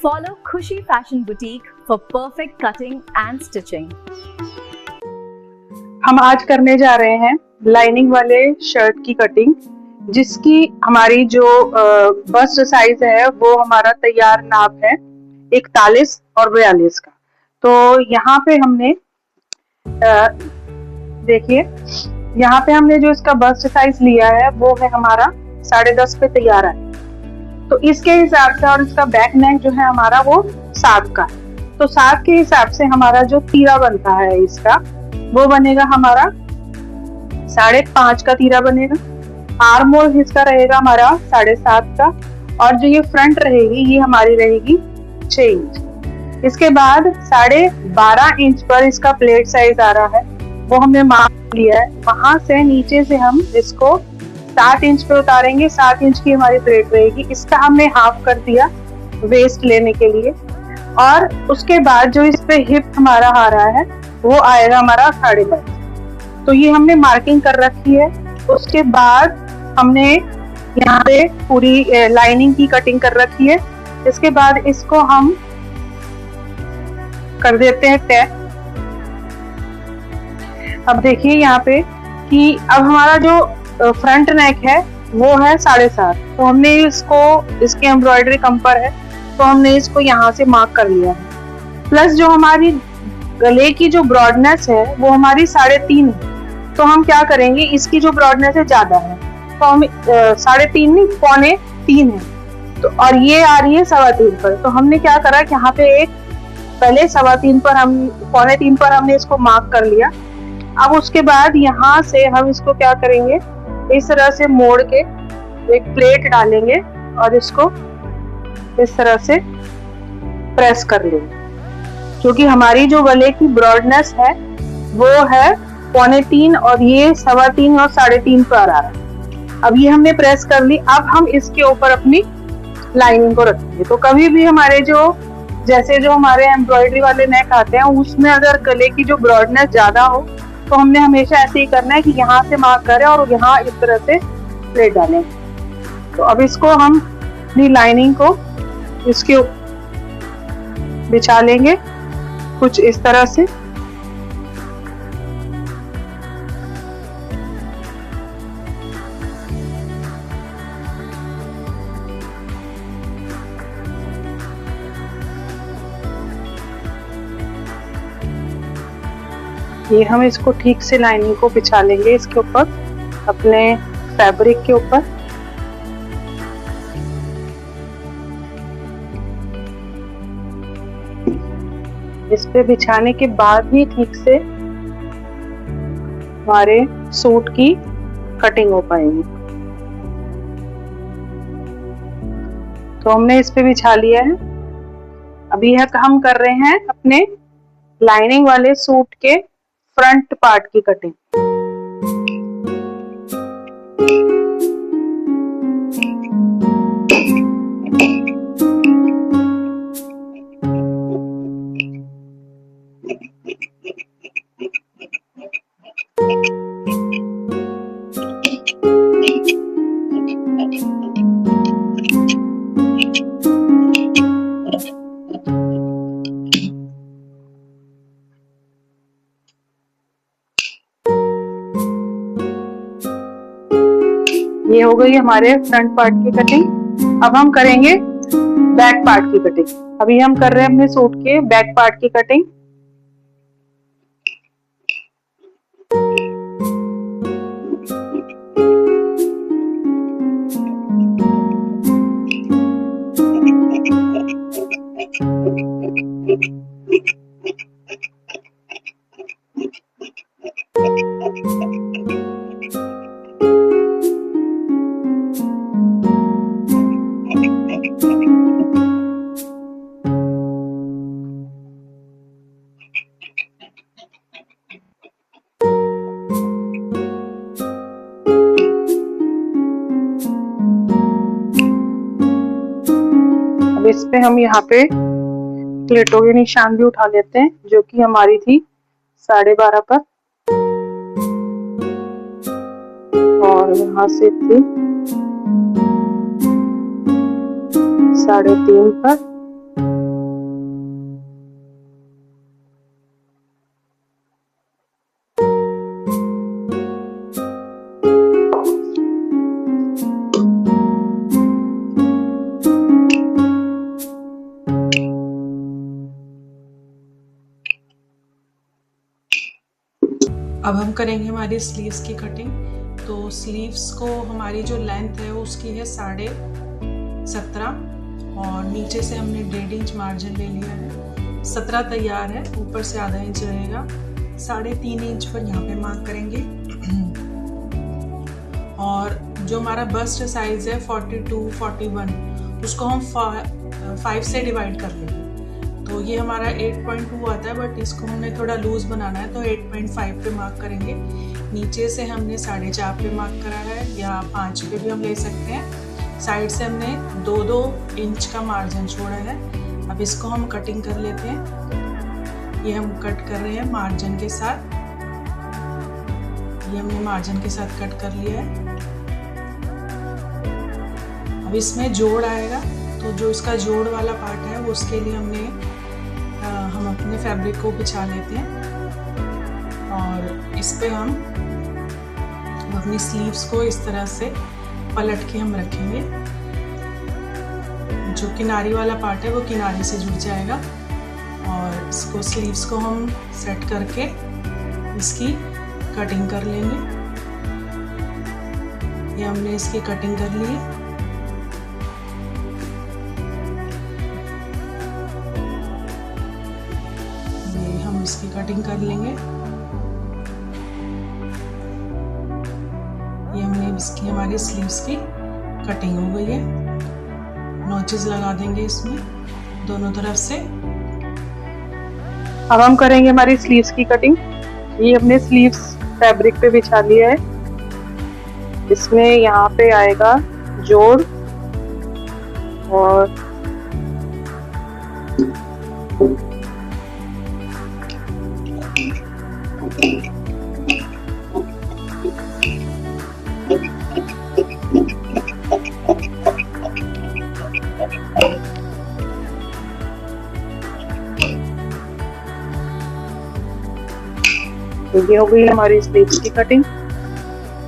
Follow Khushi Fashion Boutique for perfect cutting and stitching. हम आज करने जा रहे हैं लाइनिंग वाले शर्ट की कटिंग, जिसकी हमारी जो बस्ट साइज है वो हमारा तैयार नाप है 41 और 42 का। तो यहाँ पे हमने देखिए, यहाँ पे हमने जो इसका बस्ट साइज लिया है वो है हमारा 10.5 पे तैयार है। तो इसके हिसाब से, और इसका बैक नेक जो है हमारा वो 7 का है। तो 7 के हिसाब से हमारा जो तीरा बनता है इसका, वो बनेगा हमारा 5.5 का तीरा बनेगा। आर्म होल इसका रहेगा हमारा 7.5 का, और जो ये फ्रंट रहेगी ये हमारी रहेगी 6 इंच। इसके बाद 12.5 इंच पर इसका प्लेट साइज आ रहा है, वो हमने माप लिया है। वहां से नीचे से हम इसको 7 इंच पे उतारेंगे। 7 इंच की हमारी प्लेट रहेगी। इसका हमने हाफ कर दिया वेस्ट लेने के लिए, और उसके बाद जो इस पे हिप हमारा आ रहा है वो आएगा हमारा 22.5। तो ये हमने मार्किंग कर रखी है। उसके बाद हमने यहाँ पे पूरी लाइनिंग की कटिंग कर रखी है। इसके बाद इसको हम कर देते हैं टैप। अब देखिए यहाँ पे कि अब हमारा जो फ्रंट नेक है वो है 7.5। तो हमने इसको, इसकी एम्ब्रॉयडरी कम पर है तो हमने इसको यहाँ से मार्क कर लिया है। प्लस जो हमारी गले की जो ब्रॉडनेस है वो हमारी 3.5 है। तो हम क्या करेंगे, इसकी जो ब्रॉडनेस है ज्यादा है तो हम 3.5 नहीं, 3.25 है। तो और ये आ रही है 3.25 पर। तो हमने क्या करा कि यहाँ पे एक पहले 3.25 पर, हम 3.25 पर हमने इसको मार्क कर लिया। अब उसके बाद यहाँ से हम इसको क्या करेंगे, इस तरह से मोड़ के एक प्लेट डालेंगे और इसको इस तरह से प्रेस कर लेंगे, क्योंकि हमारी जो गले की ब्रॉडनेस है वो है 3.25 और ये 3.25 और 3.5 पर आ रहा है। अब ये हमने प्रेस कर ली। अब हम इसके ऊपर अपनी लाइनिंग को रखेंगे। तो कभी भी हमारे जो हमारे एम्ब्रॉयडरी वाले नेक आते हैं उसमें अगर गले की जो ब्रॉडनेस ज्यादा हो तो हमने हमेशा ऐसे ही करना है कि यहाँ से मार्क करें और यहाँ इस तरह से प्लेट डालें। तो अब इसको हम अपनी लाइनिंग को इसके बिछा लेंगे कुछ इस तरह से। ये हम इसको ठीक से लाइनिंग को बिछा लेंगे इसके ऊपर, अपने फैब्रिक के ऊपर। इस पे बिछाने के बाद ही ठीक से हमारे सूट की कटिंग हो पाएगी। तो हमने इस पे बिछा लिया है। अभी हम कर रहे हैं अपने लाइनिंग वाले सूट के फ्रंट पार्ट की कटिंग। ये हो गई हमारे फ्रंट पार्ट की कटिंग। अब हम करेंगे बैक पार्ट की कटिंग। अभी हम कर रहे हैं अपने सूट के बैक पार्ट की कटिंग। अब इस पे हम यहाँ पे प्लेटों के निशान भी उठा लेते हैं, जो कि हमारी थी 12.5 पर और यहाँ से थी 3.5 पर हम करेंगे हमारी स्लीव्स की कटिंग। तो स्लीव्स को हमारी जो लेंथ है उसकी है 17.5 और नीचे से हमने 1.5 इंच मार्जिन ले लिया है। 17 तैयार है, ऊपर से आधा इंच रहेगा। 3.5 इंच पर यहाँ पे मार्क करेंगे। और जो हमारा बस्ट साइज है 42-41 उसको हम 5 से डिवाइड कर लेंगे। तो ये हमारा 8.2 आता है, बट इसको हमें थोड़ा लूज बनाना है तो 8.5 पे मार्क करेंगे। नीचे से हमने 4.5 पे मार्क करा है, या 5 पे भी हम ले सकते हैं। साइड से हमने 2-2 इंच का मार्जिन छोड़ा है। अब इसको हम कटिंग कर लेते हैं। ये हम कट कर रहे हैं मार्जिन के साथ। ये हमने मार्जिन के साथ कट कर लिया है। अब इसमें जोड़ आएगा, तो जो इसका जोड़ वाला पार्ट है उसके लिए हम अपने फैब्रिक को बिछा लेते हैं और इस पे हम अपनी स्लीव्स को इस तरह से पलट के हम रखेंगे। जो किनारी वाला पार्ट है वो किनारी से जुड़ जाएगा और इसको स्लीव्स को हम सेट करके इसकी कटिंग कर लेंगे। ये हमने इसकी कटिंग कर ली है। इसकी कटिंग कर लेंगे। ये हमने इसकी हमारी स्लीव्स की कटिंग हो गई है। नॉचेस लगा देंगे इसमें दोनों तरफ से। अब हम करेंगे हमारी स्लीव्स की कटिंग। ये हमने स्लीव्स फैब्रिक पे बिछा लिया है। इसमें यहाँ पे आएगा जोड़ और तो ये हो गई हमारी स्लीव्स की कटिंग।